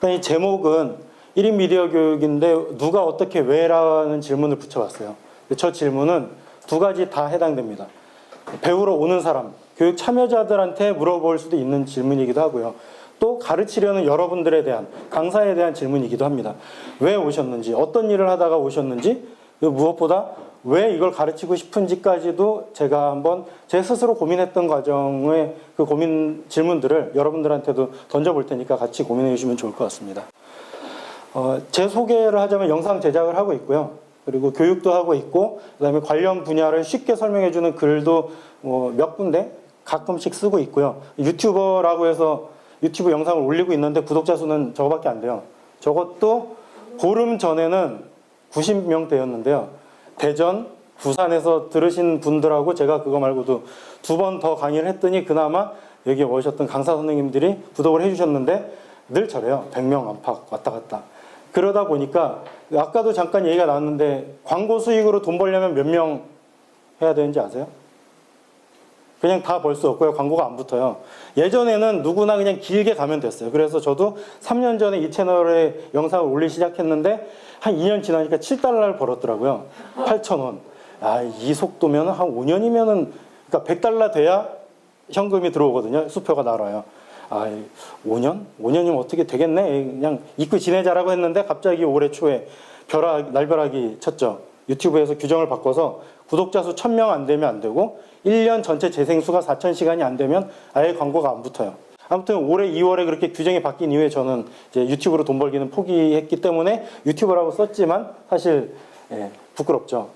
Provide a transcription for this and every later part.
이 제목은 1인 미디어 교육인데 누가 어떻게 왜라는 질문을 붙여봤어요. 저 질문은 두 가지 다 해당됩니다. 배우러 오는 사람, 교육 참여자들한테 물어볼 수도 있는 질문이기도 하고요. 또 가르치려는 여러분들에 대한, 강사에 대한 질문이기도 합니다. 왜 오셨는지, 어떤 일을 하다가 오셨는지, 무엇보다 왜 이걸 가르치고 싶은지까지도 제가 한번 제 스스로 고민했던 과정의 그 고민 질문들을 여러분들한테도 던져볼 테니까 같이 고민해 주시면 좋을 것 같습니다. 제 소개를 하자면 영상 제작을 하고 있고요. 그리고 교육도 하고 있고, 그 다음에 관련 분야를 쉽게 설명해 주는 글도 몇 군데 가끔씩 쓰고 있고요. 유튜버라고 해서 유튜브 영상을 올리고 있는데 구독자 수는 저거밖에 안 돼요. 저것도 보름 전에는 90명대였는데요. 대전, 부산에서 들으신 분들하고 제가 그거 말고도 2번 더 강의를 했더니 그나마 여기 오셨던 강사 선생님들이 구독을 해주셨는데 늘 저래요. 100명 안팎 왔다 갔다. 그러다 보니까 아까도 잠깐 얘기가 나왔는데 광고 수익으로 돈 벌려면 몇 명 해야 되는지 아세요? 그냥 다 벌 수 없고요. 광고가 안 붙어요. 예전에는 누구나 그냥 길게 가면 됐어요. 그래서 저도 3년 전에 이 채널에 영상을 올리기 시작했는데 한 2년 지나니까 7달러를 벌었더라고요. 8,000원. 아, 이 속도면 한 5년이면은, 그러니까 100달러 돼야 현금이 들어오거든요. 수표가 날아요. 아, 5년? 5년이면 어떻게 되겠네? 그냥 잊고 지내자라고 했는데 갑자기 올해 초에 날벼락이 쳤죠. 유튜브에서 규정을 바꿔서 구독자 수 1000명 안 되면 안 되고 1년 전체 재생수가 4000시간이 안 되면 아예 광고가 안 붙어요. 아무튼 올해 2월에 그렇게 규정이 바뀐 이후에 저는 이제 유튜브로 돈 벌기는 포기했기 때문에 유튜버라고 썼지만 사실 부끄럽죠.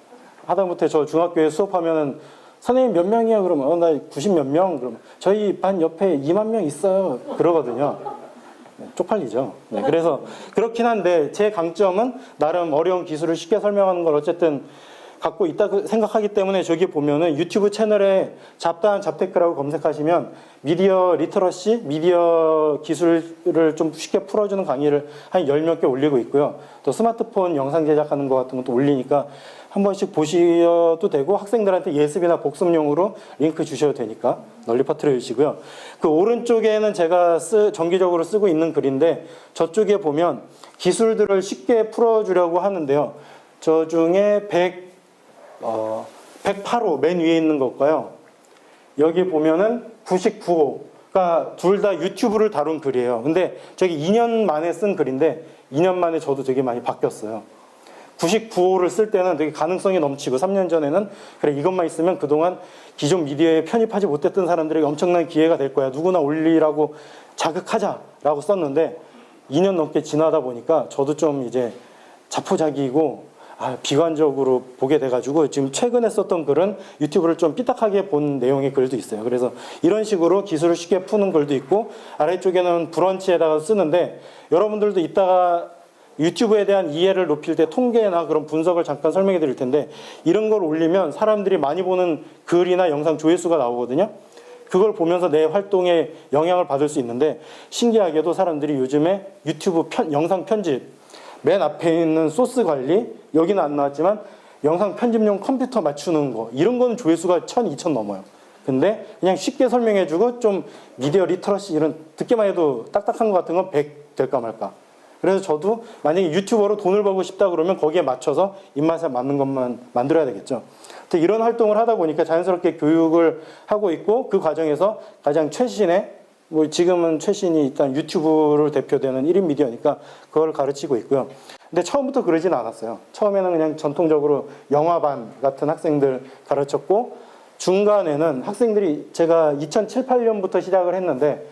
하다못해 저 중학교에 수업하면은 선생님 몇 명이야? 그러면 나 90 몇 명? 그러면 저희 반 옆에 2만 명 있어요. 그러거든요. 쪽팔리죠. 그래서 그렇긴 한데 제 강점은 나름 어려운 기술을 쉽게 설명하는 걸 어쨌든 갖고 있다고 생각하기 때문에 저기 보면은 유튜브 채널에 잡다한 잡테크라고 검색하시면 미디어 리터러시, 미디어 기술을 좀 쉽게 풀어주는 강의를 한 10몇 개 올리고 있고요. 또 스마트폰 영상 제작하는 것 같은 것도 올리니까 한 번씩 보셔도 되고 학생들한테 예습이나 복습용으로 링크 주셔도 되니까 널리 퍼뜨려 주시고요. 그 오른쪽에는 제가 정기적으로 쓰고 있는 글인데 저쪽에 보면 기술들을 쉽게 풀어주려고 하는데요. 저 중에 108호 맨 위에 있는 것과요. 여기 보면은 99호가 둘 다 유튜브를 다룬 글이에요. 근데 저기 2년 만에 쓴 글인데 2년 만에 저도 되게 많이 바뀌었어요. 99호를 쓸 때는 되게 가능성이 넘치고 3년 전에는 그래 이것만 있으면 그동안 기존 미디어에 편입하지 못했던 사람들에게 엄청난 기회가 될 거야. 누구나 올리라고 자극하자라고 썼는데 2년 넘게 지나다 보니까 저도 좀 이제 자포자기이고 비관적으로 보게 돼가지고 지금 최근에 썼던 글은 유튜브를 좀 삐딱하게 본 내용의 글도 있어요. 그래서 이런 식으로 기술을 쉽게 푸는 글도 있고 아래쪽에는 브런치에다가 쓰는데 여러분들도 이따가 유튜브에 대한 이해를 높일 때 통계나 그런 분석을 잠깐 설명해 드릴 텐데 이런 걸 올리면 사람들이 많이 보는 글이나 영상 조회수가 나오거든요. 그걸 보면서 내 활동에 영향을 받을 수 있는데 신기하게도 사람들이 요즘에 유튜브 영상 편집 맨 앞에 있는 소스 관리 여기는 안 나왔지만 영상 편집용 컴퓨터 맞추는 거 이런 거는 조회수가 1000, 2000 넘어요. 근데 그냥 쉽게 설명해 주고 좀 미디어 리터러시 이런 듣기만 해도 딱딱한 것 같은 건 100 될까 말까. 그래서 저도 만약에 유튜버로 돈을 벌고 싶다 그러면 거기에 맞춰서 입맛에 맞는 것만 만들어야 되겠죠. 이런 활동을 하다 보니까 자연스럽게 교육을 하고 있고 그 과정에서 가장 최신의 지금은 최신이 일단 유튜브를 대표되는 1인 미디어니까 그걸 가르치고 있고요. 근데 처음부터 그러진 않았어요. 처음에는 그냥 전통적으로 영화반 같은 학생들 가르쳤고 중간에는 학생들이 제가 2007, 8년부터 시작을 했는데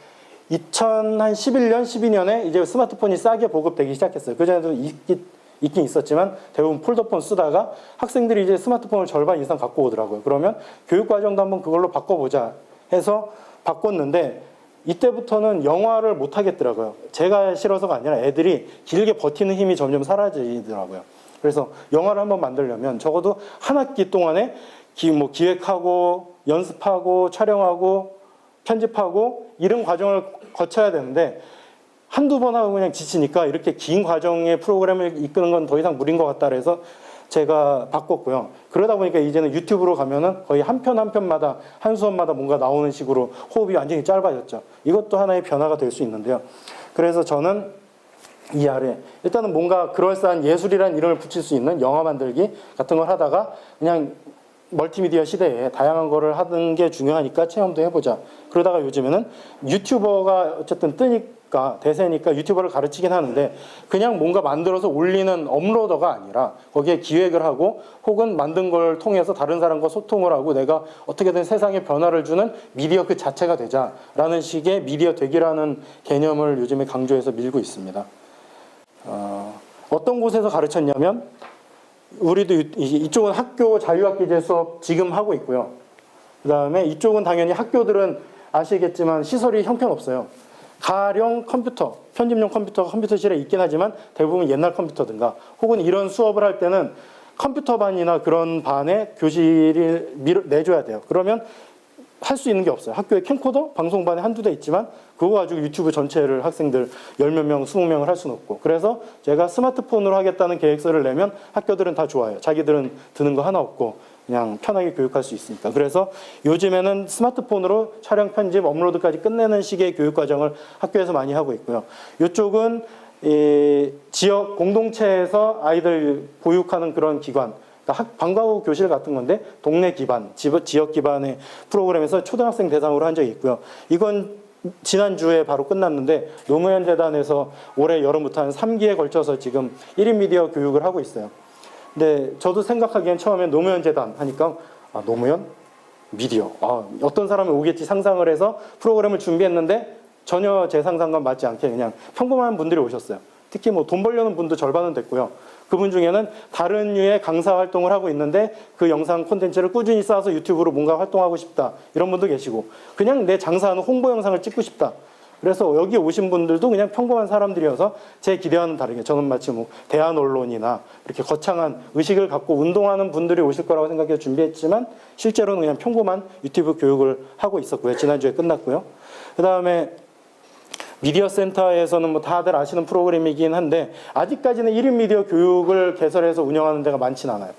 2011년, 12년에 이제 스마트폰이 싸게 보급되기 시작했어요. 그전에도 있긴 있었지만 대부분 폴더폰 쓰다가 학생들이 이제 스마트폰을 절반 이상 갖고 오더라고요. 그러면 교육과정도 한번 그걸로 바꿔보자 해서 바꿨는데 이때부터는 영화를 못 하겠더라고요. 제가 싫어서가 아니라 애들이 길게 버티는 힘이 점점 사라지더라고요. 그래서 영화를 한번 만들려면 적어도 한 학기 동안에 기획하고 연습하고 촬영하고 편집하고 이런 과정을 거쳐야 되는데 한두 번 하고 그냥 지치니까 이렇게 긴 과정의 프로그램을 이끄는 건 더 이상 무리인 것 같다 그래서 제가 바꿨고요. 그러다 보니까 이제는 유튜브로 가면은 거의 한 편 한 편마다 한 수업마다 뭔가 나오는 식으로 호흡이 완전히 짧아졌죠. 이것도 하나의 변화가 될 수 있는데요. 그래서 저는 이 아래 일단은 뭔가 그럴싸한 예술이라는 이름을 붙일 수 있는 영화 만들기 같은 걸 하다가 그냥 멀티미디어 시대에 다양한 거를 하는 게 중요하니까 체험도 해보자. 그러다가 요즘에는 유튜버가 어쨌든 뜨니까 대세니까 유튜버를 가르치긴 하는데 그냥 뭔가 만들어서 올리는 업로더가 아니라 거기에 기획을 하고 혹은 만든 걸 통해서 다른 사람과 소통을 하고 내가 어떻게든 세상에 변화를 주는 미디어 그 자체가 되자라는 식의 미디어 되기라는 개념을 요즘에 강조해서 밀고 있습니다. 어떤 곳에서 가르쳤냐면 우리도 이쪽은 학교 자유학기제 수업 지금 하고 있고요. 그 다음에 이쪽은 당연히 학교들은 아시겠지만 시설이 형편없어요. 가령 컴퓨터, 편집용 컴퓨터가 컴퓨터실에 있긴 하지만 대부분 옛날 컴퓨터든가 혹은 이런 수업을 할 때는 컴퓨터반이나 그런 반에 교실을 내줘야 돼요. 그러면 할 수 있는 게 없어요. 학교에 캠코더, 방송반에 한두 대 있지만 그거 가지고 유튜브 전체를 학생들 10몇 명, 20명을 할 수는 없고 그래서 제가 스마트폰으로 하겠다는 계획서를 내면 학교들은 다 좋아요. 자기들은 드는 거 하나 없고 그냥 편하게 교육할 수 있으니까. 그래서 요즘에는 스마트폰으로 촬영, 편집, 업로드까지 끝내는 식의 교육과정을 학교에서 많이 하고 있고요. 이쪽은 지역 공동체에서 아이들 보육하는 그런 기관, 방과 후 교실 같은 건데 동네 기반, 지역 기반의 프로그램에서 초등학생 대상으로 한 적이 있고요. 이건 지난주에 바로 끝났는데 노무현 재단에서 올해 여름부터 한 3기에 걸쳐서 지금 1인 미디어 교육을 하고 있어요. 근데 저도 생각하기엔 처음에 노무현 재단 하니까 노무현? 미디어. 어떤 사람이 오겠지 상상을 해서 프로그램을 준비했는데 전혀 제 상상과 맞지 않게 그냥 평범한 분들이 오셨어요. 특히 뭐 돈 벌려는 분도 절반은 됐고요. 그분 중에는 다른 류의 강사 활동을 하고 있는데 그 영상 콘텐츠를 꾸준히 쌓아서 유튜브로 뭔가 활동하고 싶다 이런 분도 계시고 그냥 내 장사하는 홍보 영상을 찍고 싶다. 그래서 여기 오신 분들도 그냥 평범한 사람들이어서 제 기대와는 다르게 저는 마치 뭐 대한 언론이나 이렇게 거창한 의식을 갖고 운동하는 분들이 오실 거라고 생각해서 준비했지만 실제로는 그냥 평범한 유튜브 교육을 하고 있었고요. 지난주에 끝났고요. 그 다음에 미디어 센터에서는 뭐 다들 아시는 프로그램이긴 한데 아직까지는 1인 미디어 교육을 개설해서 운영하는 데가 많진 않아요.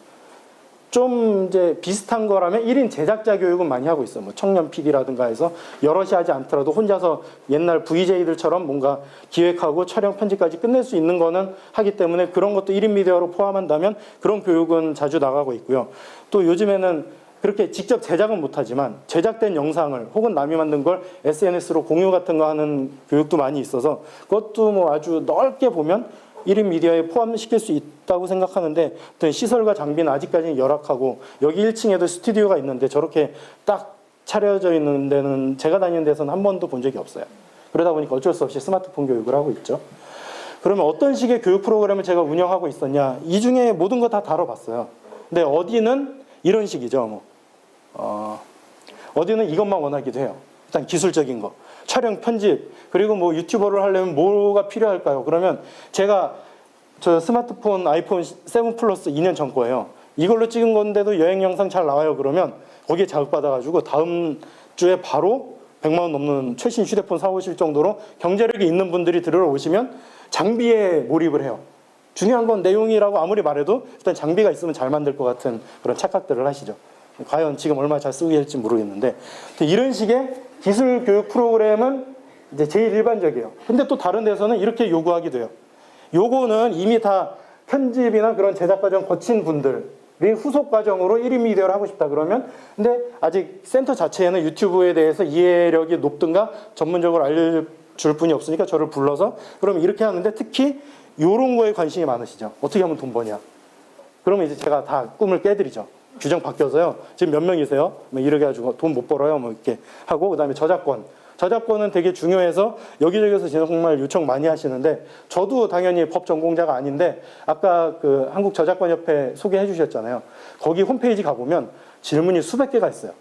좀 이제 비슷한 거라면 1인 제작자 교육은 많이 하고 있어요. 뭐 청년 PD라든가 해서 여럿이 하지 않더라도 혼자서 옛날 VJ들처럼 뭔가 기획하고 촬영 편집까지 끝낼 수 있는 거는 하기 때문에 그런 것도 1인 미디어로 포함한다면 그런 교육은 자주 나가고 있고요. 또 요즘에는 그렇게 직접 제작은 못하지만 제작된 영상을 혹은 남이 만든 걸 SNS로 공유 같은 거 하는 교육도 많이 있어서 그것도 뭐 아주 넓게 보면 1인 미디어에 포함시킬 수 있다고 생각하는데 어떤 시설과 장비는 아직까지는 열악하고 여기 1층에도 스튜디오가 있는데 저렇게 딱 차려져 있는 데는 제가 다니는 데서는 한 번도 본 적이 없어요. 그러다 보니까 어쩔 수 없이 스마트폰 교육을 하고 있죠. 그러면 어떤 식의 교육 프로그램을 제가 운영하고 있었냐. 이 중에 모든 거 다 다뤄봤어요. 근데 어디는 이런 식이죠. 어디는 이것만 원하기도 해요. 일단 기술적인 거. 촬영, 편집, 그리고 뭐 유튜버를 하려면 뭐가 필요할까요? 그러면 제가 저 스마트폰 아이폰 7 플러스 2년 전 거예요. 이걸로 찍은 건데도 여행 영상 잘 나와요. 그러면 거기에 자극받아가지고 다음 주에 바로 100만 원 넘는 최신 휴대폰 사오실 정도로 경제력이 있는 분들이 들어오시면 장비에 몰입을 해요. 중요한 건 내용이라고 아무리 말해도 일단 장비가 있으면 잘 만들 것 같은 그런 착각들을 하시죠. 과연 지금 얼마나 잘 쓰게 될지 모르겠는데 이런 식의 기술 교육 프로그램은 이제 제일 일반적이에요. 근데 또 다른 데서는 이렇게 요구하기도 해요. 요거는 이미 다 편집이나 그런 제작 과정 거친 분들이 후속 과정으로 1인 미디어를 하고 싶다 그러면 근데 아직 센터 자체에는 유튜브에 대해서 이해력이 높든가 전문적으로 알려줄 분이 없으니까 저를 불러서 그럼 이렇게 하는데 특히 요런 거에 관심이 많으시죠. 어떻게 하면 돈 버냐. 그러면 이제 제가 다 꿈을 깨드리죠. 규정 바뀌어서요. 지금 몇 명이세요? 뭐 이렇게 해가지고 돈 못 벌어요. 뭐 이렇게 하고 그다음에 저작권. 저작권은 되게 중요해서 여기저기서 정말 요청 많이 하시는데 저도 당연히 법 전공자가 아닌데 아까 그 한국저작권협회 소개해 주셨잖아요. 거기 홈페이지 가보면 질문이 수백 개가 있어요.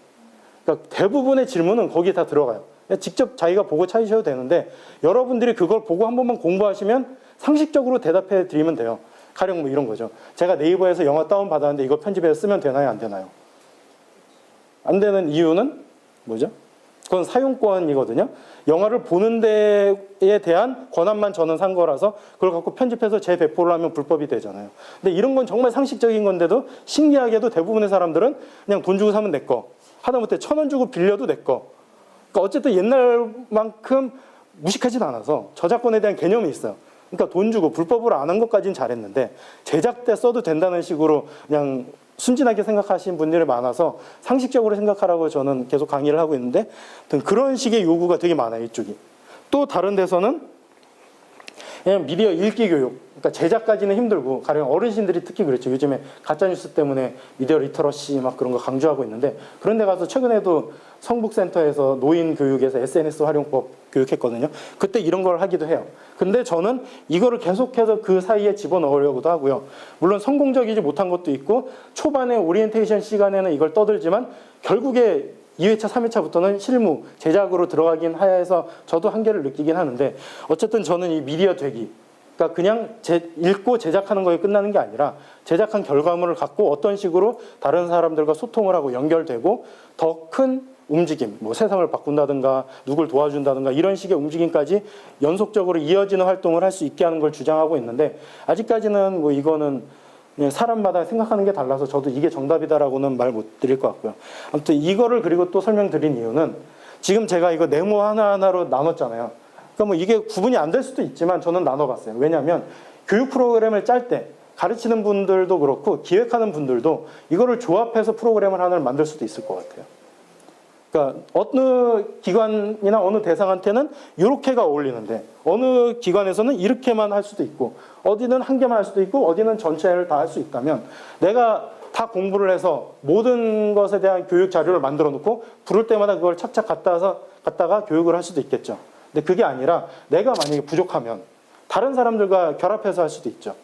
그러니까 대부분의 질문은 거기에 다 들어가요. 직접 자기가 보고 찾으셔도 되는데 여러분들이 그걸 보고 한 번만 공부하시면 상식적으로 대답해 드리면 돼요. 가령 뭐 이런 거죠. 제가 네이버에서 영화 다운받았는데 이거 편집해서 쓰면 되나요? 안 되나요? 안 되는 이유는 뭐죠? 그건 사용권이거든요. 영화를 보는 데에 대한 권한만 저는 산 거라서 그걸 갖고 편집해서 재배포를 하면 불법이 되잖아요. 근데 이런 건 정말 상식적인 건데도 신기하게도 대부분의 사람들은 그냥 돈 주고 사면 내 거. 하다못해 1,000원 주고 빌려도 내 거. 그러니까 어쨌든 옛날만큼 무식하진 않아서 저작권에 대한 개념이 있어요. 그러니까 돈 주고 불법으로 안 한 것까지는 잘했는데 제작 때 써도 된다는 식으로 그냥 순진하게 생각하시는 분들이 많아서 상식적으로 생각하라고 저는 계속 강의를 하고 있는데 그런 식의 요구가 되게 많아요, 이쪽이. 또 다른 데서는 그냥 미디어 읽기 교육, 그러니까 제작까지는 힘들고 가령 어르신들이 특히 그렇죠. 요즘에 가짜뉴스 때문에 미디어 리터러시 막 그런 거 강조하고 있는데 그런 데 가서 최근에도 성북센터에서 노인 교육에서 SNS 활용법 교육했거든요. 그때 이런 걸 하기도 해요. 근데 저는 이거를 계속해서 그 사이에 집어넣으려고도 하고요. 물론 성공적이지 못한 것도 있고 초반에 오리엔테이션 시간에는 이걸 떠들지만 결국에 2회차, 3회차부터는 실무, 제작으로 들어가긴 하여서 저도 한계를 느끼긴 하는데 어쨌든 저는 이 미디어 되기, 그러니까 그냥 읽고 제작하는 거에 끝나는 게 아니라 제작한 결과물을 갖고 어떤 식으로 다른 사람들과 소통을 하고 연결되고 더 큰 움직임, 뭐 세상을 바꾼다든가 누굴 도와준다든가 이런 식의 움직임까지 연속적으로 이어지는 활동을 할 수 있게 하는 걸 주장하고 있는데 아직까지는 뭐 이거는 사람마다 생각하는 게 달라서 저도 이게 정답이다라고는 말 못 드릴 것 같고요. 아무튼 이거를 그리고 또 설명드린 이유는 지금 제가 이거 네모 하나하나로 나눴잖아요. 그러니까 뭐 이게 구분이 안 될 수도 있지만 저는 나눠봤어요. 왜냐하면 교육 프로그램을 짤 때 가르치는 분들도 그렇고 기획하는 분들도 이거를 조합해서 프로그램을 하나를 만들 수도 있을 것 같아요. 그러니까 어느 기관이나 어느 대상한테는 이렇게가 어울리는데 어느 기관에서는 이렇게만 할 수도 있고 어디는 한 개만 할 수도 있고 어디는 전체를 다 할 수 있다면 내가 다 공부를 해서 모든 것에 대한 교육 자료를 만들어 놓고 부를 때마다 그걸 착착 갖다가 교육을 할 수도 있겠죠. 근데 그게 아니라 내가 만약에 부족하면 다른 사람들과 결합해서 할 수도 있죠.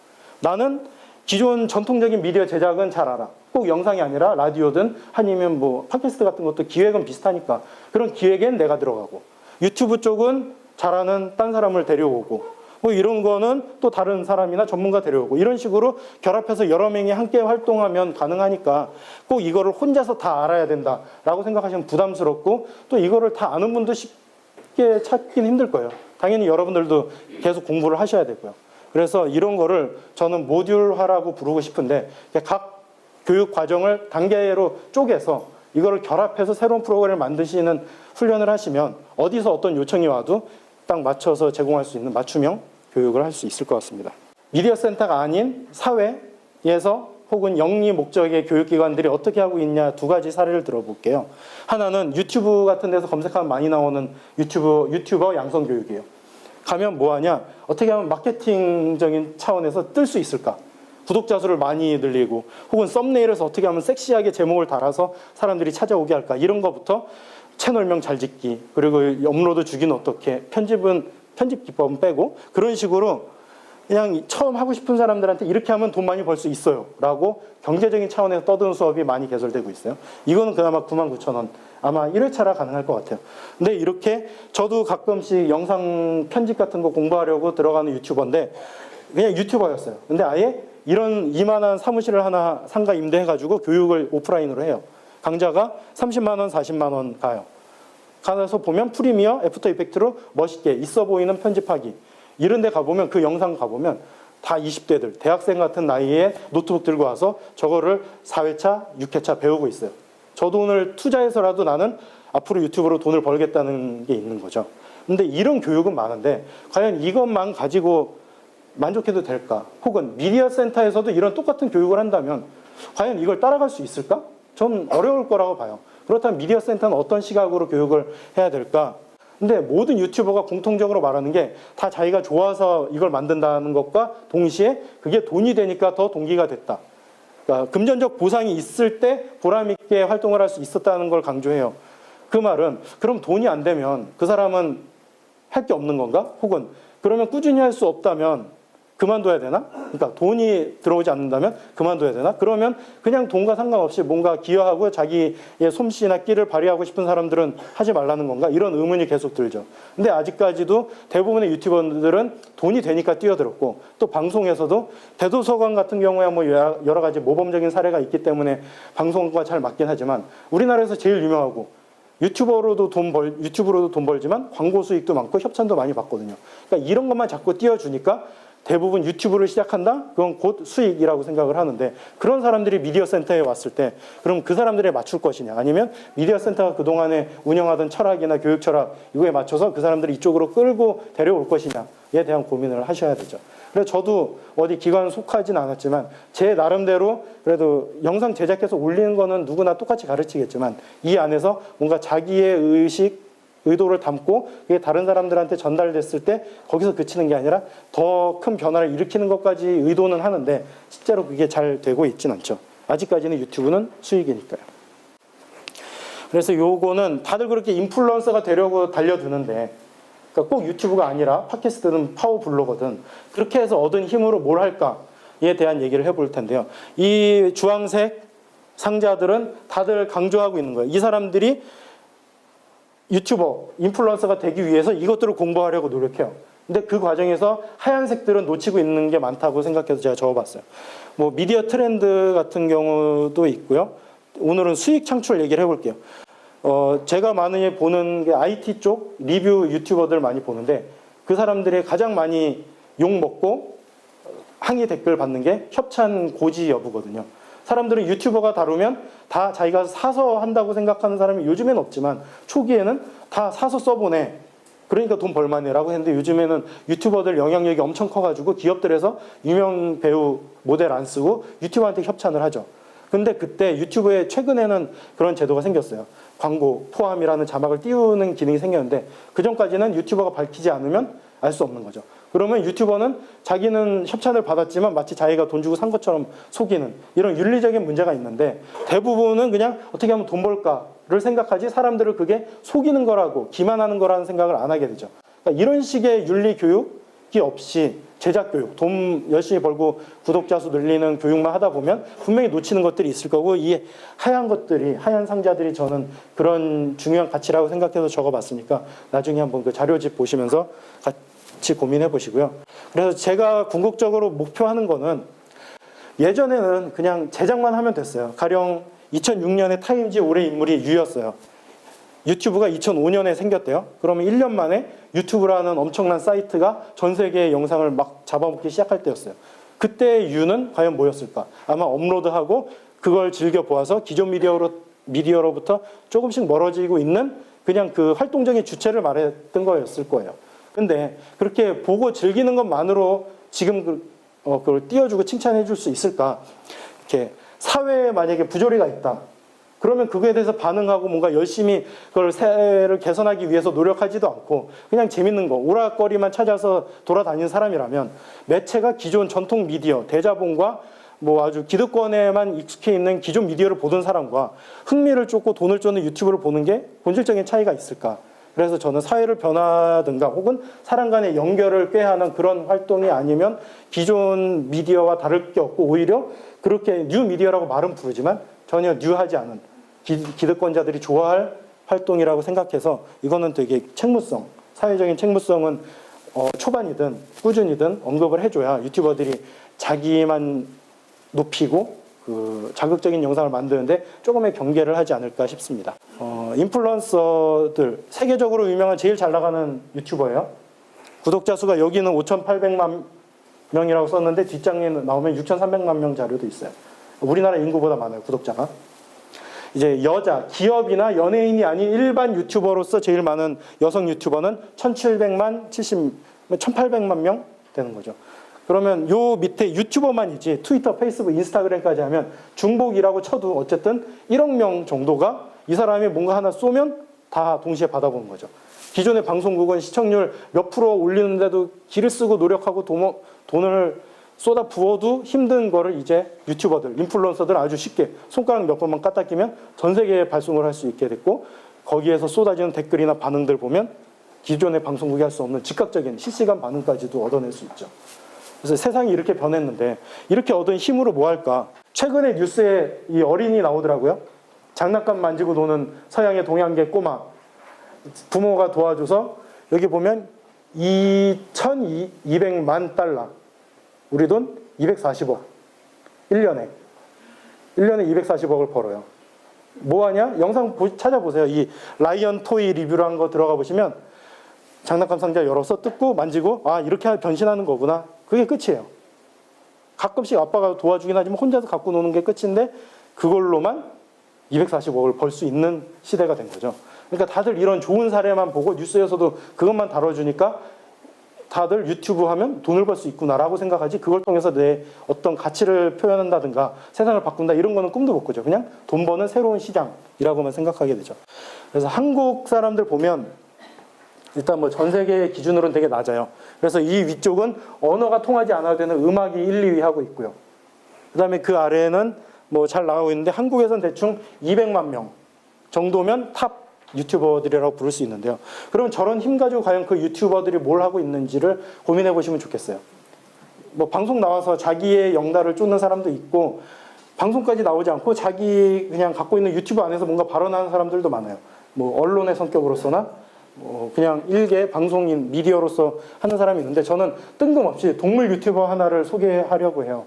나는 기존 전통적인 미디어 제작은 잘 알아. 꼭 영상이 아니라 라디오든 아니면 뭐 팟캐스트 같은 것도 기획은 비슷하니까 그런 기획엔 내가 들어가고 유튜브 쪽은 잘하는 딴 사람을 데려오고 뭐 이런 거는 또 다른 사람이나 전문가 데려오고 이런 식으로 결합해서 여러 명이 함께 활동하면 가능하니까 꼭 이거를 혼자서 다 알아야 된다라고 생각하시면 부담스럽고 또 이거를 다 아는 분도 쉽게 찾기는 힘들 거예요. 당연히 여러분들도 계속 공부를 하셔야 되고요. 그래서 이런 거를 저는 모듈화라고 부르고 싶은데 각 교육 과정을 단계로 쪼개서 이거를 결합해서 새로운 프로그램을 만드시는 훈련을 하시면 어디서 어떤 요청이 와도 딱 맞춰서 제공할 수 있는 맞춤형 교육을 할 수 있을 것 같습니다. 미디어 센터가 아닌 사회에서 혹은 영리 목적의 교육기관들이 어떻게 하고 있냐 두 가지 사례를 들어볼게요. 하나는 유튜브 같은 데서 검색하면 많이 나오는 유튜버 양성교육이에요. 가면 뭐하냐? 어떻게 하면 마케팅적인 차원에서 뜰 수 있을까? 구독자 수를 많이 늘리고 혹은 썸네일에서 어떻게 하면 섹시하게 제목을 달아서 사람들이 찾아오게 할까? 이런 거부터 채널명 잘 짓기, 그리고 업로드 주기는 어떻게, 편집 기법은 빼고 그런 식으로 그냥 처음 하고 싶은 사람들한테 이렇게 하면 돈 많이 벌 수 있어요 라고 경제적인 차원에서 떠드는 수업이 많이 개설되고 있어요. 이거는 그나마 99,000원 아마 1회차라 가능할 것 같아요. 근데 이렇게 저도 가끔씩 영상 편집 같은 거 공부하려고 들어가는 유튜버인데 그냥 유튜버였어요. 근데 아예 이런 이만한 사무실을 하나 상가 임대해가지고 교육을 오프라인으로 해요. 강좌가 30만 원, 40만 원 가요. 가서 보면 프리미어, 애프터 이펙트로 멋있게 있어 보이는 편집하기. 이런 데 가보면 그 영상 가보면 다 20대들, 대학생 같은 나이에 노트북 들고 와서 저거를 4회차, 6회차 배우고 있어요. 저 돈을 투자해서라도 나는 앞으로 유튜브로 돈을 벌겠다는 게 있는 거죠. 근데 이런 교육은 많은데 과연 이것만 가지고 만족해도 될까? 혹은 미디어 센터에서도 이런 똑같은 교육을 한다면 과연 이걸 따라갈 수 있을까? 전 어려울 거라고 봐요. 그렇다면 미디어 센터는 어떤 시각으로 교육을 해야 될까? 근데 모든 유튜버가 공통적으로 말하는 게 다 자기가 좋아서 이걸 만든다는 것과 동시에 그게 돈이 되니까 더 동기가 됐다. 그러니까 금전적 보상이 있을 때 보람 있게 활동을 할 수 있었다는 걸 강조해요. 그 말은 그럼 돈이 안 되면 그 사람은 할 게 없는 건가? 혹은 그러면 꾸준히 할 수 없다면 그만둬야 되나? 그러니까 돈이 들어오지 않는다면 그만둬야 되나? 그러면 그냥 돈과 상관없이 뭔가 기여하고 자기의 솜씨나 끼를 발휘하고 싶은 사람들은 하지 말라는 건가? 이런 의문이 계속 들죠. 근데 아직까지도 대부분의 유튜버들은 돈이 되니까 뛰어들었고 또 방송에서도 대도서관 같은 경우에 뭐 여러 가지 모범적인 사례가 있기 때문에 방송과 잘 맞긴 하지만 우리나라에서 제일 유명하고 유튜브로도 돈 벌지만 광고 수익도 많고 협찬도 많이 받거든요. 그러니까 이런 것만 자꾸 띄워주니까 대부분 유튜브를 시작한다? 그건 곧 수익이라고 생각을 하는데 그런 사람들이 미디어 센터에 왔을 때 그럼 그 사람들에 맞출 것이냐 아니면 미디어 센터가 그동안에 운영하던 철학이나 교육 철학 이거에 맞춰서 그 사람들을 이쪽으로 끌고 데려올 것이냐에 대한 고민을 하셔야 되죠. 그래서 저도 어디 기관 속하진 않았지만 제 나름대로 그래도 영상 제작해서 올리는 거는 누구나 똑같이 가르치겠지만 이 안에서 뭔가 자기의 의도를 담고 그게 다른 사람들한테 전달됐을 때 거기서 그치는 게 아니라 더 큰 변화를 일으키는 것까지 의도는 하는데 실제로 그게 잘 되고 있진 않죠. 아직까지는 유튜브는 수익이니까요. 그래서 요거는 다들 그렇게 인플루언서가 되려고 달려드는데 그러니까 꼭 유튜브가 아니라 팟캐스트든 파워블로거든 그렇게 해서 얻은 힘으로 뭘 할까에 대한 얘기를 해볼 텐데요. 이 주황색 상자들은 다들 강조하고 있는 거예요. 이 사람들이 유튜버, 인플루언서가 되기 위해서 이것들을 공부하려고 노력해요. 근데 그 과정에서 하얀색들은 놓치고 있는 게 많다고 생각해서 제가 적어봤어요. 뭐 미디어 트렌드 같은 경우도 있고요. 오늘은 수익 창출 얘기를 해볼게요. 제가 많이 보는 게 IT 쪽 리뷰 유튜버들 많이 보는데 그 사람들이 가장 많이 욕먹고 항의 댓글 받는 게 협찬 고지 여부거든요. 사람들은 유튜버가 다루면 다 자기가 사서 한다고 생각하는 사람이 요즘에는 없지만 초기에는 다 사서 써보네. 그러니까 돈 벌만해라고 했는데 요즘에는 유튜버들 영향력이 엄청 커가지고 기업들에서 유명 배우 모델 안 쓰고 유튜버한테 협찬을 하죠. 근데 그때 유튜브에 최근에는 그런 제도가 생겼어요. 광고 포함이라는 자막을 띄우는 기능이 생겼는데 그전까지는 유튜버가 밝히지 않으면 알 수 없는 거죠. 그러면 유튜버는 자기는 협찬을 받았지만 마치 자기가 돈 주고 산 것처럼 속이는 이런 윤리적인 문제가 있는데 대부분은 그냥 어떻게 하면 돈 벌까를 생각하지 사람들을 그게 속이는 거라고 기만하는 거라는 생각을 안 하게 되죠. 그러니까 이런 식의 윤리 교육이 없이 제작 교육, 돈 열심히 벌고 구독자 수 늘리는 교육만 하다 보면 분명히 놓치는 것들이 있을 거고 이 하얀 것들이 하얀 상자들이 저는 그런 중요한 가치라고 생각해서 적어봤으니까 나중에 한번 그 자료집 보시면서 같이 고민해 보시고요. 그래서 제가 궁극적으로 목표하는 거는 예전에는 그냥 제작만 하면 됐어요. 가령 2006년에 타임지 올해 인물이 유였어요. 유튜브가 2005년에 생겼대요. 그러면 1년 만에 유튜브라는 엄청난 사이트가 전 세계의 영상을 막 잡아먹기 시작할 때였어요. 그때 유는 과연 뭐였을까? 아마 업로드하고 그걸 즐겨보아서 기존 미디어로부터 조금씩 멀어지고 있는 그냥 그 활동적인 주체를 말했던 거였을 거예요. 근데 그렇게 보고 즐기는 것만으로 지금 그걸 띄워주고 칭찬해 줄 수 있을까? 이렇게 사회에 만약에 부조리가 있다. 그러면 그거에 대해서 반응하고 뭔가 열심히 그걸 새를 개선하기 위해서 노력하지도 않고 그냥 재밌는 거, 오락거리만 찾아서 돌아다니는 사람이라면 매체가 기존 전통 미디어, 대자본과 뭐 아주 기득권에만 익숙해 있는 기존 미디어를 보던 사람과 흥미를 쫓고 돈을 쫓는 유튜브를 보는 게 본질적인 차이가 있을까? 그래서 저는 사회를 변화하든가 혹은 사람 간의 연결을 꾀하는 그런 활동이 아니면 기존 미디어와 다를 게 없고 오히려 그렇게 뉴 미디어라고 말은 부르지만 전혀 뉴하지 않은 기득권자들이 좋아할 활동이라고 생각해서 이거는 되게 책무성, 사회적인 책무성은 초반이든 꾸준히든 언급을 해줘야 유튜버들이 자기만 높이고 그 자극적인 영상을 만드는데 조금의 경계를 하지 않을까 싶습니다. 인플루언서들 세계적으로 유명한 제일 잘 나가는 유튜버예요. 구독자 수가 여기는 5,800만 명이라고 썼는데 뒷장에 나오면 6,300만 명 자료도 있어요. 우리나라 인구보다 많아요, 구독자가. 이제 여자, 기업이나 연예인이 아닌 일반 유튜버로서 제일 많은 여성 유튜버는 1,800만 명 되는 거죠. 그러면 요 밑에 유튜버만이지 트위터, 페이스북, 인스타그램까지 하면 중복이라고 쳐도 어쨌든 1억 명 정도가 이 사람이 뭔가 하나 쏘면 다 동시에 받아보는 거죠. 기존의 방송국은 시청률 몇 프로 올리는데도 기를 쓰고 노력하고 돈을 쏟아 부어도 힘든 거를 이제 유튜버들, 인플루언서들 아주 쉽게 손가락 몇 번만 까딱 끼면 전 세계에 발송을 할 수 있게 됐고 거기에서 쏟아지는 댓글이나 반응들 보면 기존의 방송국이 할 수 없는 즉각적인 실시간 반응까지도 얻어낼 수 있죠. 그래서 세상이 이렇게 변했는데 이렇게 얻은 힘으로 뭐 할까? 최근에 뉴스에 이 어린이 나오더라고요. 장난감 만지고 노는 서양의 동양계 꼬마 부모가 도와줘서 여기 보면 2,200만 달러 우리 돈 240억 1년에 240억을 벌어요. 뭐하냐? 영상 찾아보세요. 이 라이언 토이 리뷰를 한 거 들어가 보시면 장난감 상자 열어서 뜯고 만지고 아 이렇게 변신하는 거구나. 그게 끝이에요. 가끔씩 아빠가 도와주긴 하지만 혼자서 갖고 노는 게 끝인데 그걸로만 240억을 벌 수 있는 시대가 된 거죠. 그러니까 다들 이런 좋은 사례만 보고 뉴스에서도 그것만 다뤄주니까 다들 유튜브 하면 돈을 벌 수 있구나라고 생각하지, 그걸 통해서 내 어떤 가치를 표현한다든가 세상을 바꾼다 이런 거는 꿈도 못 꾸죠. 그냥 돈 버는 새로운 시장이라고만 생각하게 되죠. 그래서 한국 사람들 보면 일단 뭐 전 세계 기준으로는 되게 낮아요. 그래서 이 위쪽은 언어가 통하지 않아도 되는 음악이 1, 2위 하고 있고요. 그 다음에 그 아래에는 뭐 잘 나가고 있는데 한국에서는 대충 200만 명 정도면 탑 유튜버들이라고 부를 수 있는데요. 그럼 저런 힘 가지고 과연 그 유튜버들이 뭘 하고 있는지를 고민해 보시면 좋겠어요. 뭐 방송 나와서 자기의 영달을 쫓는 사람도 있고, 방송까지 나오지 않고 자기 그냥 갖고 있는 유튜브 안에서 뭔가 발언하는 사람들도 많아요. 뭐 언론의 성격으로서나 그냥 일개 방송인 미디어로서 하는 사람이 있는데, 저는 뜬금없이 동물 유튜버 하나를 소개하려고 해요.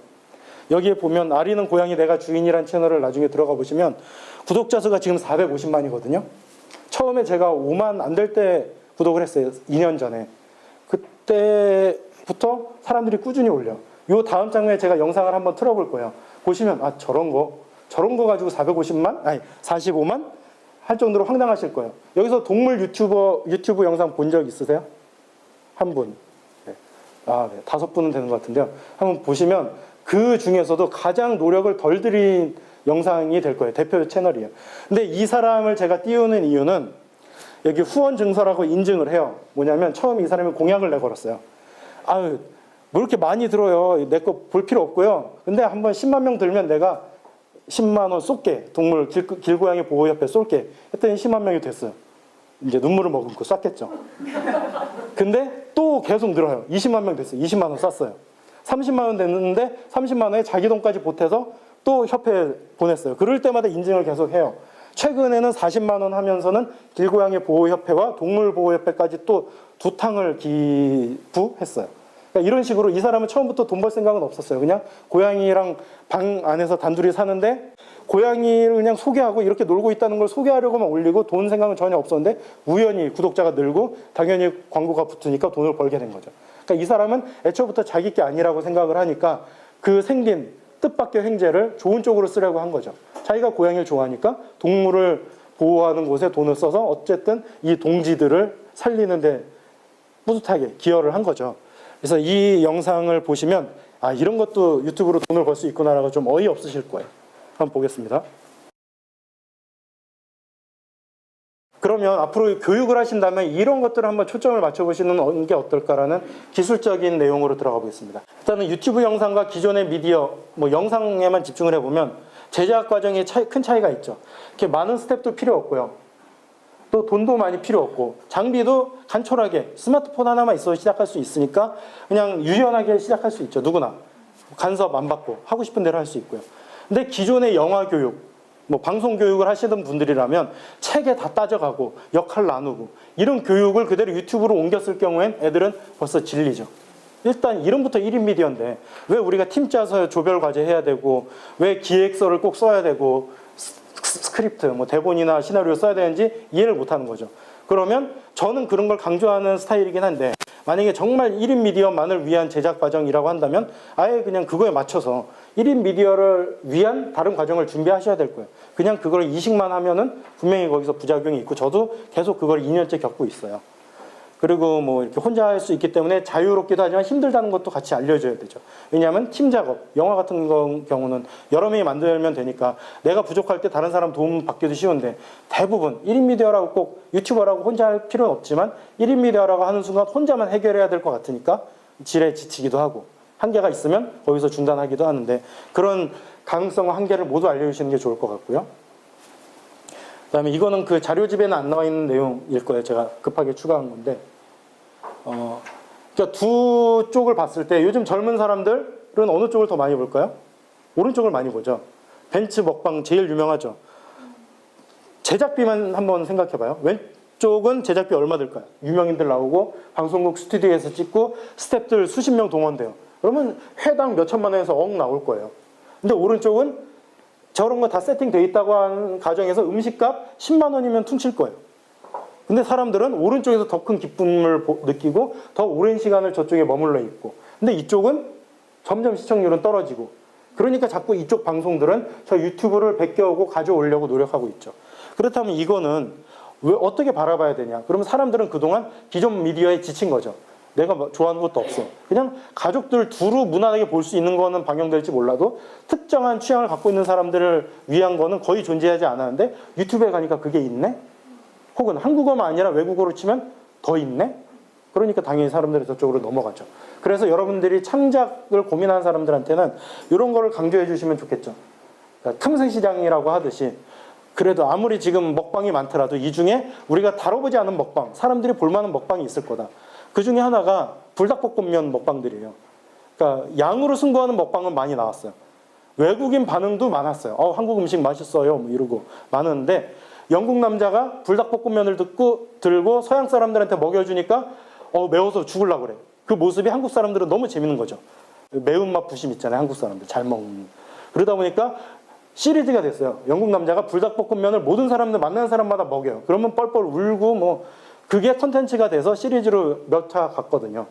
여기에 보면 아리는 고양이 내가 주인이란 채널을 나중에 들어가 보시면 구독자 수가 지금 450만이거든요. 처음에 제가 5만 안 될 때 구독을 했어요. 2년 전에. 그때부터 사람들이 꾸준히 올려. 요 다음 장면에 제가 영상을 한번 틀어볼 거예요. 보시면 아 저런 거 가지고 45만 할 정도로 황당하실 거예요. 여기서 동물 유튜브 영상 본 적 있으세요? 한 분. 네. 네. 5분은 되는 것 같은데요. 한번 보시면 그 중에서도 가장 노력을 덜 들인 영상이 될 거예요. 대표 채널이에요. 근데 이 사람을 제가 띄우는 이유는 여기 후원 증서라고 인증을 해요. 뭐냐면 처음 이 사람이 공약을 내걸었어요. 아유, 뭐 이렇게 많이 들어요. 내 거 볼 필요 없고요. 근데 한번 10만 명 들면 내가 10만 원 쏠게. 동물 길고양이 보호협회 쏠게. 했더니 10만 명이 됐어요. 이제 눈물을 머금고 쐈겠죠. 근데 또 계속 늘어요. 20만 명 됐어요. 20만 원 쐈어요. 30만 원 됐는데 30만 원에 자기 돈까지 보태서 또 협회에 보냈어요. 그럴 때마다 인증을 계속 해요. 최근에는 40만 원 하면서는 길고양이 보호협회와 동물보호협회까지 또 2탕을 기부했어요. 그러니까 이런 식으로 이 사람은 처음부터 돈 벌 생각은 없었어요. 그냥 고양이랑 방 안에서 단둘이 사는데 고양이를 그냥 소개하고 이렇게 놀고 있다는 걸 소개하려고만 올리고 돈 생각은 전혀 없었는데 우연히 구독자가 늘고 당연히 광고가 붙으니까 돈을 벌게 된 거죠. 그러니까 이 사람은 애초부터 자기 게 아니라고 생각을 하니까 그 생긴 뜻밖의 횡재를 좋은 쪽으로 쓰려고 한 거죠. 자기가 고양이를 좋아하니까 동물을 보호하는 곳에 돈을 써서 어쨌든 이 동지들을 살리는데 뿌듯하게 기여를 한 거죠. 그래서 이 영상을 보시면 아 이런 것도 유튜브로 돈을 벌 수 있구나라고 좀 어이없으실 거예요. 한번 보겠습니다. 그러면 앞으로 교육을 하신다면 이런 것들을 한번 초점을 맞춰보시는 게 어떨까라는 기술적인 내용으로 들어가 보겠습니다. 일단은 유튜브 영상과 기존의 미디어, 뭐 영상에만 집중을 해보면 제작 과정에 큰 차이가 있죠. 이렇게 많은 스텝도 필요 없고요. 또 돈도 많이 필요 없고 장비도 간촐하게 스마트폰 하나만 있어도 시작할 수 있으니까 그냥 유연하게 시작할 수 있죠. 누구나. 간섭 안 받고 하고 싶은 대로 할 수 있고요. 근데 기존의 영화 교육, 뭐 방송 교육을 하시던 분들이라면 책에 다 따져가고 역할 나누고 이런 교육을 그대로 유튜브로 옮겼을 경우엔 애들은 벌써 질리죠. 일단 이름부터 1인 미디어인데 왜 우리가 팀 짜서 조별 과제 해야 되고 왜 기획서를 꼭 써야 되고 스크립트, 뭐 대본이나 시나리오 써야 되는지 이해를 못하는 거죠. 그러면 저는 그런 걸 강조하는 스타일이긴 한데 만약에 정말 1인 미디어만을 위한 제작 과정이라고 한다면 아예 그냥 그거에 맞춰서 1인 미디어를 위한 다른 과정을 준비하셔야 될 거예요. 그냥 그걸 이식만 하면은 분명히 거기서 부작용이 있고 저도 계속 그걸 2년째 겪고 있어요. 그리고 뭐 이렇게 혼자 할 수 있기 때문에 자유롭기도 하지만 힘들다는 것도 같이 알려줘야 되죠. 왜냐하면 팀 작업, 영화 같은 경우는 여러 명이 만들면 되니까 내가 부족할 때 다른 사람 도움 받기도 쉬운데 대부분 1인 미디어라고 꼭 유튜버라고 혼자 할 필요는 없지만 1인 미디어라고 하는 순간 혼자만 해결해야 될 것 같으니까 지레 지치기도 하고 한계가 있으면 거기서 중단하기도 하는데 그런 가능성과 한계를 모두 알려주시는 게 좋을 것 같고요. 그다음에 이거는 그 자료집에는 안 나와 있는 내용일 거예요. 제가 급하게 추가한 건데 그러니까 두 쪽을 봤을 때 요즘 젊은 사람들은 어느 쪽을 더 많이 볼까요? 오른쪽을 많이 보죠. 벤츠 먹방 제일 유명하죠. 제작비만 한번 생각해봐요. 왼쪽은 제작비 얼마 들까요? 유명인들 나오고 방송국 스튜디오에서 찍고 스태프들 수십 명 동원돼요. 그러면 회당 몇 천만 원에서 억 나올 거예요. 근데 오른쪽은 저런 거 다 세팅되어 있다고 하는 가정에서 음식값 10만 원이면 퉁칠 거예요. 근데 사람들은 오른쪽에서 더 큰 기쁨을 느끼고 더 오랜 시간을 저쪽에 머물러 있고 근데 이쪽은 점점 시청률은 떨어지고, 그러니까 자꾸 이쪽 방송들은 저 유튜브를 베껴오고 가져오려고 노력하고 있죠. 그렇다면 이거는 왜 어떻게 바라봐야 되냐? 그러면 사람들은 그동안 기존 미디어에 지친 거죠. 내가 좋아하는 것도 없어. 그냥 가족들 두루 무난하게 볼 수 있는 거는 방영될지 몰라도 특정한 취향을 갖고 있는 사람들을 위한 거는 거의 존재하지 않았는데 유튜브에 가니까 그게 있네? 혹은 한국어만 아니라 외국어로 치면 더 있네? 그러니까 당연히 사람들이 저쪽으로 넘어가죠. 그래서 여러분들이 창작을 고민하는 사람들한테는 이런 거를 강조해 주시면 좋겠죠. 그러니까 틈새 시장이라고 하듯이 그래도 아무리 지금 먹방이 많더라도 이 중에 우리가 다뤄보지 않은 먹방, 사람들이 볼만한 먹방이 있을 거다. 그 중에 하나가 불닭볶음면 먹방들이에요. 그러니까 양으로 승부하는 먹방은 많이 나왔어요. 외국인 반응도 많았어요. 한국 음식 맛있어요. 뭐 이러고 많았는데 영국 남자가 불닭볶음면을 들고 서양 사람들한테 먹여주니까 매워서 죽으려고 그래. 그 모습이 한국 사람들은 너무 재밌는 거죠. 매운맛 부심 있잖아요. 한국 사람들 잘 먹는. 그러다 보니까 시리즈가 됐어요. 영국 남자가 불닭볶음면을 모든 사람들 만나는 사람마다 먹여요. 그러면 뻘뻘 울고 뭐 그게 컨텐츠가 돼서 시리즈로 몇 차 갔거든요.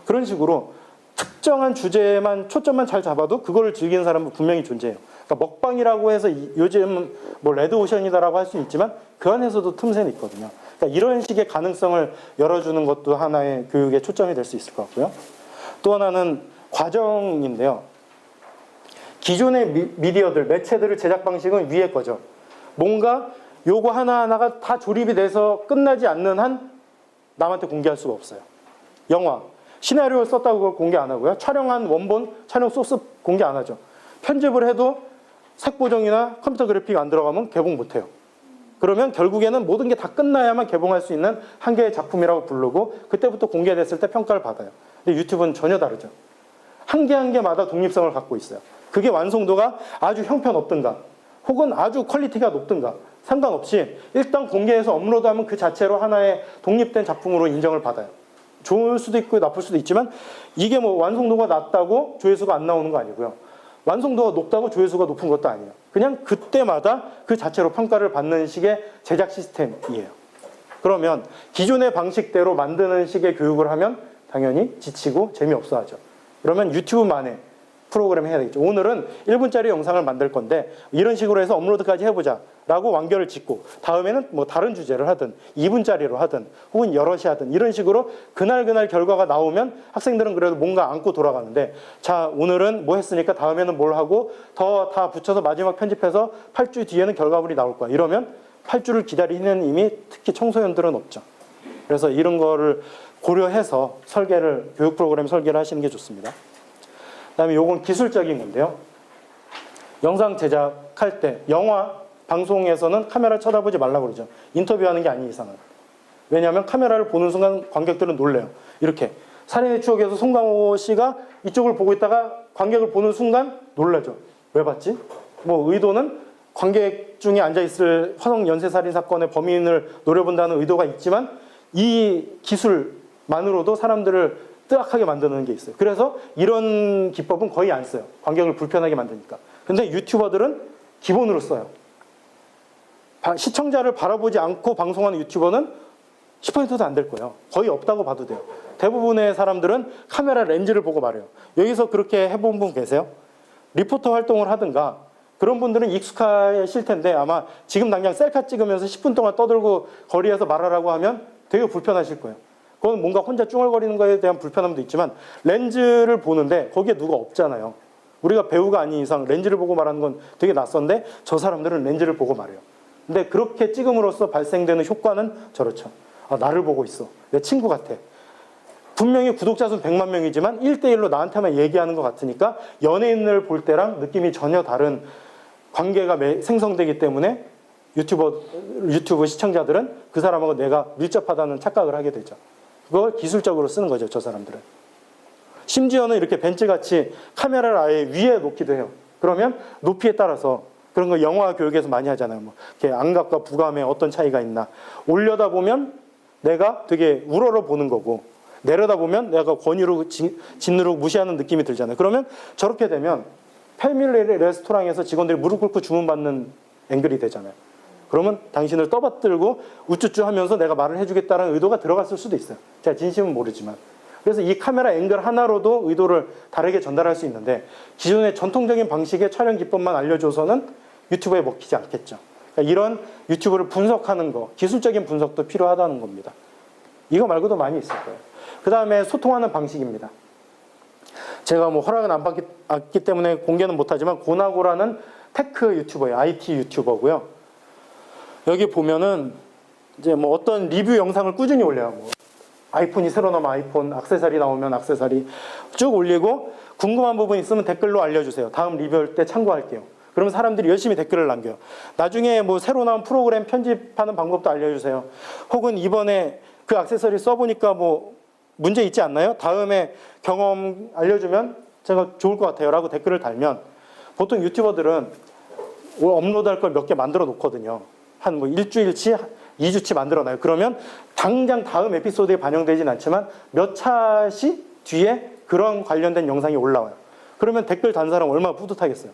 그런 식으로 특정한 주제만 초점만 잘 잡아도 그거를 즐기는 사람은 분명히 존재해요. 그러니까 먹방이라고 해서 요즘 뭐 레드오션이다라고 할 수는 있지만 그 안에서도 틈새는 있거든요. 그러니까 이런 식의 가능성을 열어주는 것도 하나의 교육의 초점이 될 수 있을 것 같고요. 또 하나는 과정인데요. 기존의 미디어들, 매체들의 제작 방식은 위의 거죠. 뭔가 요거 하나하나가 다 조립이 돼서 끝나지 않는 한 남한테 공개할 수가 없어요. 영화, 시나리오를 썼다고 그걸 공개 안 하고요. 촬영한 원본, 촬영 소스 공개 안 하죠. 편집을 해도 색 보정이나 컴퓨터 그래픽 안 들어가면 개봉 못 해요. 그러면 결국에는 모든 게 다 끝나야만 개봉할 수 있는 한 개의 작품이라고 부르고 그때부터 공개됐을 때 평가를 받아요. 근데 유튜브는 전혀 다르죠. 한 개 한 개마다 독립성을 갖고 있어요. 그게 완성도가 아주 형편없든가 혹은 아주 퀄리티가 높든가 상관없이 일단 공개해서 업로드하면 그 자체로 하나의 독립된 작품으로 인정을 받아요. 좋을 수도 있고 나쁠 수도 있지만 이게 뭐 완성도가 낮다고 조회수가 안 나오는 거 아니고요. 완성도가 높다고 조회수가 높은 것도 아니에요. 그냥 그때마다 그 자체로 평가를 받는 식의 제작 시스템이에요. 그러면 기존의 방식대로 만드는 식의 교육을 하면 당연히 지치고 재미없어 하죠. 그러면 유튜브만의 프로그램 해야 되겠죠. 오늘은 1분짜리 영상을 만들 건데 이런 식으로 해서 업로드까지 해보자 라고 완결을 짓고 다음에는 뭐 다른 주제를 하든 2분짜리로 하든 혹은 여럿이 하든 이런 식으로 그날 결과가 나오면 학생들은 그래도 뭔가 안고 돌아가는데 자 오늘은 뭐 했으니까 다음에는 뭘 하고 더 다 붙여서 마지막 편집해서 8주 뒤에는 결과물이 나올 거야. 이러면 8주를 기다리는 이미 특히 청소년들은 없죠. 그래서 이런 거를 고려해서 교육 프로그램 설계를 하시는 게 좋습니다. 그다음에 요건 기술적인 건데요. 영상 제작할 때 영화, 방송에서는 카메라 쳐다보지 말라고 그러죠. 인터뷰하는 게 아닌 이상은. 왜냐하면 카메라를 보는 순간 관객들은 놀래요. 이렇게 살인의 추억에서 송강호 씨가 이쪽을 보고 있다가 관객을 보는 순간 놀라죠. 왜 봤지? 뭐 의도는 관객 중에 앉아있을 화성 연쇄살인 사건의 범인을 노려본다는 의도가 있지만 이 기술만으로도 사람들을 뜨악하게 만드는 게 있어요. 그래서 이런 기법은 거의 안 써요. 관객을 불편하게 만드니까. 근데 유튜버들은 기본으로 써요. 시청자를 바라보지 않고 방송하는 유튜버는 10%도 안 될 거예요. 거의 없다고 봐도 돼요. 대부분의 사람들은 카메라 렌즈를 보고 말해요. 여기서 그렇게 해본 분 계세요? 리포터 활동을 하든가 그런 분들은 익숙하실 텐데 아마 지금 당장 셀카 찍으면서 10분 동안 떠들고 거리에서 말하라고 하면 되게 불편하실 거예요. 그건 뭔가 혼자 쭝얼거리는 거에 대한 불편함도 있지만 렌즈를 보는데 거기에 누가 없잖아요. 우리가 배우가 아닌 이상 렌즈를 보고 말하는 건 되게 낯선데 저 사람들은 렌즈를 보고 말해요. 근데 그렇게 찍음으로써 발생되는 효과는 저렇죠. 나를 보고 있어. 내 친구 같아. 분명히 구독자 수 100만 명이지만 1대1로 나한테만 얘기하는 것 같으니까 연예인을 볼 때랑 느낌이 전혀 다른 관계가 생성되기 때문에 유튜브 시청자들은 그 사람하고 내가 밀접하다는 착각을 하게 되죠. 그걸 기술적으로 쓰는 거죠, 저 사람들은. 심지어는 이렇게 벤츠같이 카메라를 아예 위에 놓기도 해요. 그러면 높이에 따라서 그런 거 영화 교육에서 많이 하잖아요. 뭐 이렇게 안각과 부감에 어떤 차이가 있나. 올려다 보면 내가 되게 우러러 보는 거고 내려다 보면 내가 권유로 짓누르고 무시하는 느낌이 들잖아요. 그러면 저렇게 되면 패밀리 레스토랑에서 직원들이 무릎 꿇고 주문받는 앵글이 되잖아요. 그러면 당신을 떠받들고 우쭈쭈 하면서 내가 말을 해주겠다는 의도가 들어갔을 수도 있어요. 제가 진심은 모르지만. 그래서 이 카메라 앵글 하나로도 의도를 다르게 전달할 수 있는데 기존의 전통적인 방식의 촬영 기법만 알려줘서는 유튜브에 먹히지 않겠죠. 그러니까 이런 유튜브를 분석하는 거, 기술적인 분석도 필요하다는 겁니다. 이거 말고도 많이 있을 거예요. 그 다음에 소통하는 방식입니다. 제가 뭐 허락은 안 받기 때문에 공개는 못하지만 고나고라는 테크 유튜버예요. IT 유튜버고요. 여기 보면은 이제 뭐 어떤 리뷰 영상을 꾸준히 올려요. 뭐 아이폰이 새로 나오면 아이폰, 액세서리 나오면 액세서리 쭉 올리고 궁금한 부분 있으면 댓글로 알려주세요. 다음 리뷰할 때 참고할게요. 그러면 사람들이 열심히 댓글을 남겨요. 나중에 뭐 새로 나온 프로그램 편집하는 방법도 알려주세요. 혹은 이번에 그 액세서리 써보니까 뭐 문제 있지 않나요? 다음에 경험 알려주면 제가 좋을 것 같아요 라고 댓글을 달면 보통 유튜버들은 업로드할 걸 몇 개 만들어 놓거든요. 한 뭐 일주일치, 2주치 만들어놔요. 그러면 당장 다음 에피소드에 반영되진 않지만 몇 차시 뒤에 그런 관련된 영상이 올라와요. 그러면 댓글 단 사람 얼마나 뿌듯하겠어요.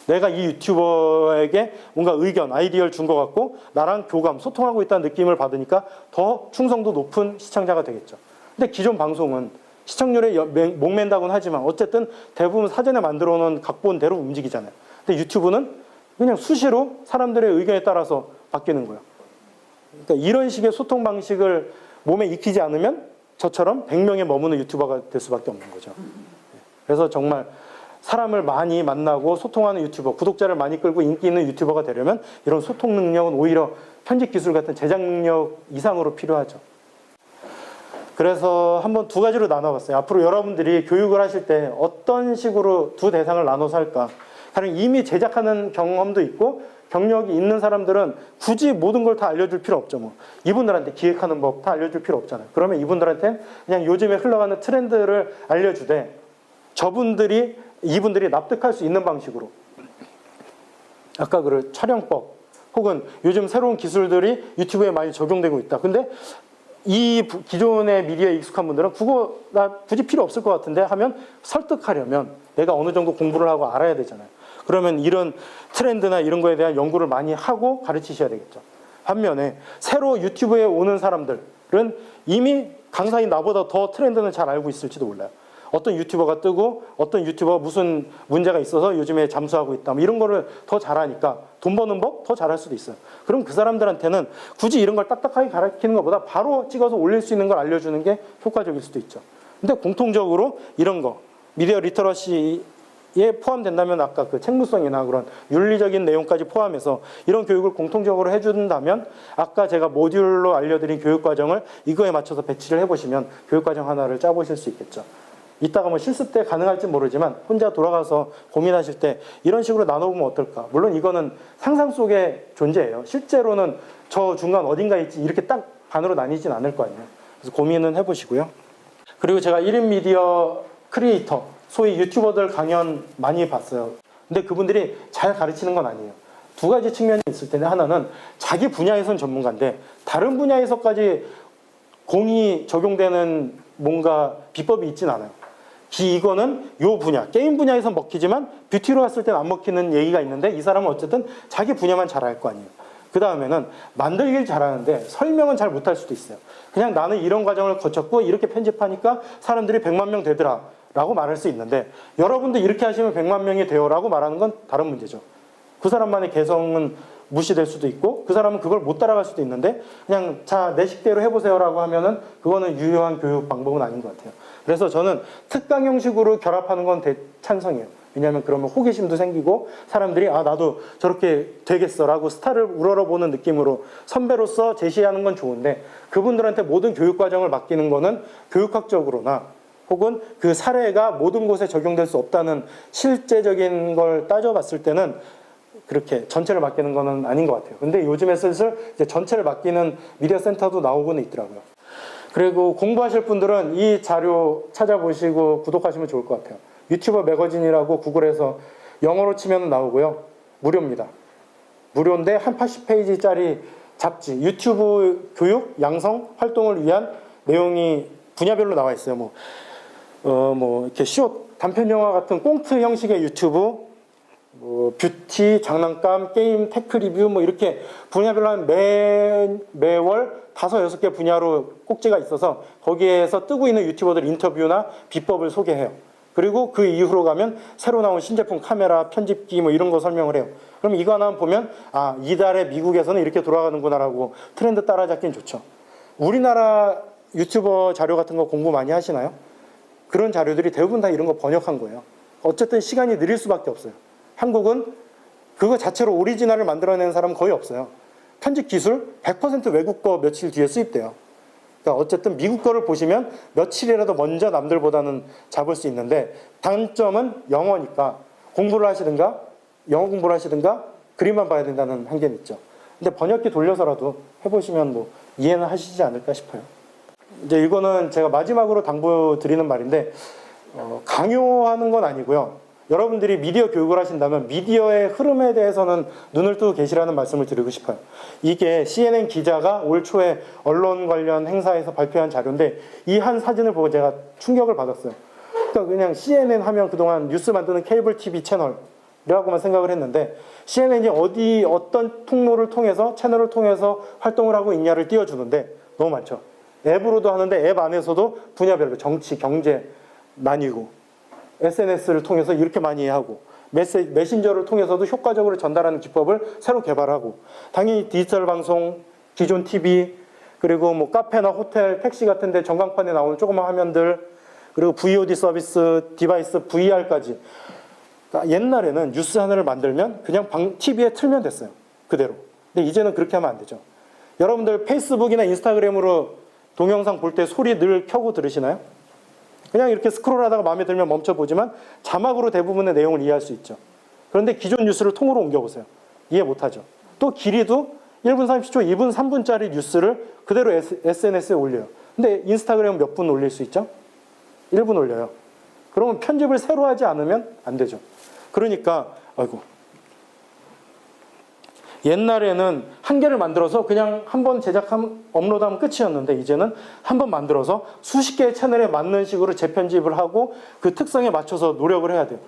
내가 이 유튜버에게 뭔가 의견, 아이디어를 준 것 같고 나랑 교감, 소통하고 있다는 느낌을 받으니까 더 충성도 높은 시청자가 되겠죠. 근데 기존 방송은 시청률에 목맨다고는 하지만 어쨌든 대부분 사전에 만들어 놓은 각본대로 움직이잖아요. 근데 유튜브는 그냥 수시로 사람들의 의견에 따라서 바뀌는 거예요. 그러니까 이런 식의 소통 방식을 몸에 익히지 않으면 저처럼 100명에 머무는 유튜버가 될 수밖에 없는 거죠. 그래서 정말 사람을 많이 만나고 소통하는 유튜버, 구독자를 많이 끌고 인기 있는 유튜버가 되려면 이런 소통 능력은 오히려 편집 기술 같은 제작 능력 이상으로 필요하죠. 그래서 한번 두 가지로 나눠봤어요. 앞으로 여러분들이 교육을 하실 때 어떤 식으로 두 대상을 나눠서 할까? 다른 이미 제작하는 경험도 있고 경력이 있는 사람들은 굳이 모든 걸 다 알려줄 필요 없죠. 뭐 이분들한테 기획하는 법 다 알려줄 필요 없잖아요. 그러면 이분들한테 그냥 요즘에 흘러가는 트렌드를 알려주되 이분들이 납득할 수 있는 방식으로 아까 그 촬영법 혹은 요즘 새로운 기술들이 유튜브에 많이 적용되고 있다. 근데 이 기존의 미디어에 익숙한 분들은 그거 나 굳이 필요 없을 것 같은데 하면 설득하려면 내가 어느 정도 공부를 하고 알아야 되잖아요. 그러면 이런 트렌드나 이런 거에 대한 연구를 많이 하고 가르치셔야 되겠죠. 반면에 새로 유튜브에 오는 사람들은 이미 강사인 나보다 더 트렌드는 잘 알고 있을지도 몰라요. 어떤 유튜버가 뜨고 어떤 유튜버가 무슨 문제가 있어서 요즘에 잠수하고 있다. 뭐 이런 거를 더 잘하니까 돈 버는 법 더 잘할 수도 있어요. 그럼 그 사람들한테는 굳이 이런 걸 딱딱하게 가르치는 것보다 바로 찍어서 올릴 수 있는 걸 알려주는 게 효과적일 수도 있죠. 근데 공통적으로 이런 거 미디어 리터러시에 포함된다면 아까 그 책무성이나 그런 윤리적인 내용까지 포함해서 이런 교육을 공통적으로 해준다면 아까 제가 모듈로 알려드린 교육과정을 이거에 맞춰서 배치를 해보시면 교육과정 하나를 짜보실 수 있겠죠. 이따가 뭐 실습 때 가능할지 모르지만 혼자 돌아가서 고민하실 때 이런 식으로 나눠보면 어떨까. 물론 이거는 상상 속의 존재예요. 실제로는 저 중간 어딘가에 있지 이렇게 딱 반으로 나뉘진 않을 거 아니에요. 그래서 고민은 해보시고요. 그리고 제가 1인 미디어 크리에이터 소위 유튜버들 강연 많이 봤어요. 근데 그분들이 잘 가르치는 건 아니에요. 두 가지 측면이 있을 텐데 하나는 자기 분야에선 전문가인데 다른 분야에서까지 공이 적용되는 뭔가 비법이 있진 않아요. 이거는 요 분야, 게임 분야에서 먹히지만 뷰티로 갔을 때는 안 먹히는 얘기가 있는데 이 사람은 어쨌든 자기 분야만 잘 알 거 아니에요. 그 다음에는 만들기를 잘하는데 설명은 잘 못할 수도 있어요. 그냥 나는 이런 과정을 거쳤고 이렇게 편집하니까 사람들이 100만 명 되더라 라고 말할 수 있는데 여러분도 이렇게 하시면 100만 명이 돼요 라고 말하는 건 다른 문제죠. 그 사람만의 개성은 무시될 수도 있고 그 사람은 그걸 못 따라갈 수도 있는데 그냥 자 내 식대로 해보세요 라고 하면은 그거는 유효한 교육 방법은 아닌 것 같아요. 그래서 저는 특강 형식으로 결합하는 건 찬성이에요. 왜냐하면 그러면 호기심도 생기고 사람들이 아 나도 저렇게 되겠어 라고 스타를 우러러보는 느낌으로 선배로서 제시하는 건 좋은데 그분들한테 모든 교육 과정을 맡기는 거는 교육학적으로나 혹은 그 사례가 모든 곳에 적용될 수 없다는 실제적인 걸 따져봤을 때는 그렇게 전체를 맡기는 거는 아닌 것 같아요. 근데 요즘에 슬슬 이제 전체를 맡기는 미디어 센터도 나오고는 있더라고요. 그리고 공부하실 분들은 이 자료 찾아보시고 구독하시면 좋을 것 같아요. 유튜버 매거진이라고 구글에서 영어로 치면 나오고요. 무료입니다. 무료인데 한 80페이지짜리 잡지, 유튜브 교육, 양성, 활동을 위한 내용이 분야별로 나와 있어요. 뭐 이렇게 단편 영화 같은 꽁트 형식의 유튜브, 뭐 뷰티, 장난감, 게임, 테크 리뷰 뭐 이렇게 분야별로 한 매월 5-6개 분야로 꼭지가 있어서 거기에서 뜨고 있는 유튜버들 인터뷰나 비법을 소개해요. 그리고 그 이후로 가면 새로 나온 신제품 카메라, 편집기 뭐 이런 거 설명을 해요. 그럼 이거 하나 보면 아, 이달에 미국에서는 이렇게 돌아가는구나라고 트렌드 따라잡긴 좋죠. 우리나라 유튜버 자료 같은 거 공부 많이 하시나요? 그런 자료들이 대부분 다 이런 거 번역한 거예요. 어쨌든 시간이 느릴 수밖에 없어요. 한국은 그거 자체로 오리지널을 만들어내는 사람은 거의 없어요. 편집 기술 100% 외국 거 며칠 뒤에 수입돼요. 그러니까 어쨌든 미국 거를 보시면 며칠이라도 먼저 남들보다는 잡을 수 있는데 단점은 영어니까 공부를 하시든가 영어 공부를 하시든가 그림만 봐야 된다는 한계는 있죠. 근데 번역기 돌려서라도 해보시면 뭐 이해는 하시지 않을까 싶어요. 이제 이거는 제가 마지막으로 당부드리는 말인데 강요하는 건 아니고요. 여러분들이 미디어 교육을 하신다면 미디어의 흐름에 대해서는 눈을 뜨고 계시라는 말씀을 드리고 싶어요. 이게 CNN 기자가 올 초에 언론 관련 행사에서 발표한 자료인데 이 한 사진을 보고 제가 충격을 받았어요. 그러니까 그냥 CNN 하면 그동안 뉴스 만드는 케이블 TV 채널이라고만 생각을 했는데 CNN이 어떤 통로를 통해서 채널을 통해서 활동을 하고 있냐를 띄워주는데 너무 많죠. 앱으로도 하는데 앱 안에서도 분야별로 정치, 경제 나뉘고 SNS를 통해서 이렇게 많이 하고 메신저를 통해서도 효과적으로 전달하는 기법을 새로 개발하고 당연히 디지털 방송, 기존 TV 그리고 뭐 카페나 호텔, 택시 같은 데 전광판에 나오는 조그만 화면들 그리고 VOD 서비스, 디바이스, VR까지 그러니까 옛날에는 뉴스 하나를 만들면 그냥 TV에 틀면 됐어요. 그대로. 근데 이제는 그렇게 하면 안 되죠. 여러분들 페이스북이나 인스타그램으로 동영상 볼 때 소리 늘 켜고 들으시나요? 그냥 이렇게 스크롤하다가 마음에 들면 멈춰보지만 자막으로 대부분의 내용을 이해할 수 있죠. 그런데 기존 뉴스를 통으로 옮겨보세요. 이해 못하죠. 또 길이도 1분 30초, 2분, 3분짜리 뉴스를 그대로 SNS에 올려요. 근데 인스타그램은 몇 분 올릴 수 있죠? 1분 올려요. 그러면 편집을 새로 하지 않으면 안 되죠. 그러니까 옛날에는 한 개를 만들어서 그냥 한 번 업로드하면 끝이었는데 이제는 한 번 만들어서 수십 개의 채널에 맞는 식으로 재편집을 하고 그 특성에 맞춰서 노력을 해야 돼요.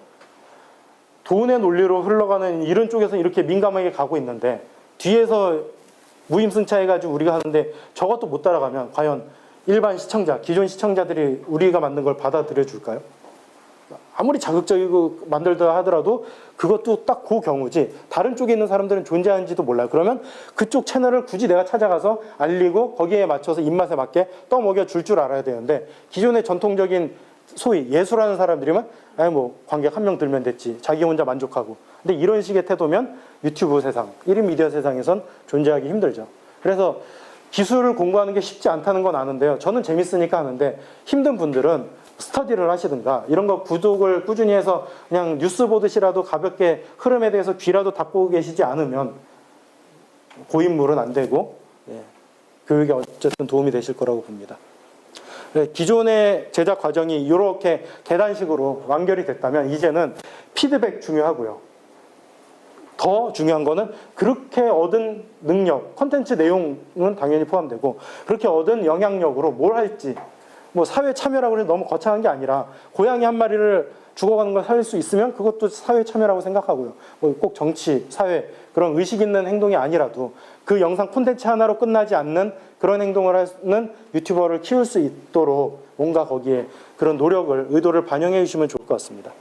돈의 논리로 흘러가는 이런 쪽에서 이렇게 민감하게 가고 있는데 뒤에서 무임승차해가지고 우리가 하는데 저것도 못 따라가면 과연 일반 시청자, 기존 시청자들이 우리가 만든 걸 받아들여 줄까요? 아무리 자극적이고 만들다 하더라도 그것도 딱 그 경우지 다른 쪽에 있는 사람들은 존재하는지도 몰라요. 그러면 그쪽 채널을 굳이 내가 찾아가서 알리고 거기에 맞춰서 입맛에 맞게 떠먹여 줄 줄 알아야 되는데 기존의 전통적인 소위 예술하는 사람들이면 뭐 관객 한 명 들면 됐지 자기 혼자 만족하고 근데 이런 식의 태도면 유튜브 세상 1인 미디어 세상에선 존재하기 힘들죠. 그래서 기술을 공부하는 게 쉽지 않다는 건 아는데요. 저는 재밌으니까 하는데 힘든 분들은 스터디를 하시든가 이런 거 구독을 꾸준히 해서 그냥 뉴스 보듯이라도 가볍게 흐름에 대해서 귀라도 닫고 계시지 않으면 고인물은 안 되고 교육에 어쨌든 도움이 되실 거라고 봅니다. 기존의 제작 과정이 이렇게 계단식으로 완결이 됐다면 이제는 피드백 중요하고요. 더 중요한 거는 그렇게 얻은 능력, 콘텐츠 내용은 당연히 포함되고 그렇게 얻은 영향력으로 뭘 할지 뭐 사회 참여라고 해서 너무 거창한 게 아니라 고양이 한 마리를 죽어가는 걸 살릴 수 있으면 그것도 사회 참여라고 생각하고요. 뭐 꼭 정치, 사회 그런 의식 있는 행동이 아니라도 그 영상 콘텐츠 하나로 끝나지 않는 그런 행동을 하는 유튜버를 키울 수 있도록 뭔가 거기에 그런 노력을, 의도를 반영해 주시면 좋을 것 같습니다.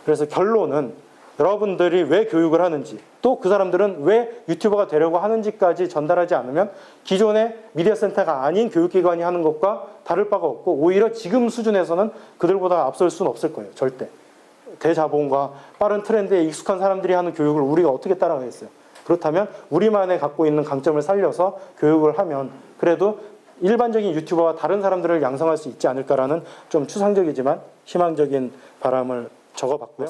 그래서 결론은 여러분들이 왜 교육을 하는지 또 그 사람들은 왜 유튜버가 되려고 하는지까지 전달하지 않으면 기존의 미디어 센터가 아닌 교육기관이 하는 것과 다를 바가 없고 오히려 지금 수준에서는 그들보다 앞설 수는 없을 거예요. 절대. 대자본과 빠른 트렌드에 익숙한 사람들이 하는 교육을 우리가 어떻게 따라가겠어요. 그렇다면 우리만의 갖고 있는 강점을 살려서 교육을 하면 그래도 일반적인 유튜버와 다른 사람들을 양성할 수 있지 않을까라는 좀 추상적이지만 희망적인 바람을 적어봤고요.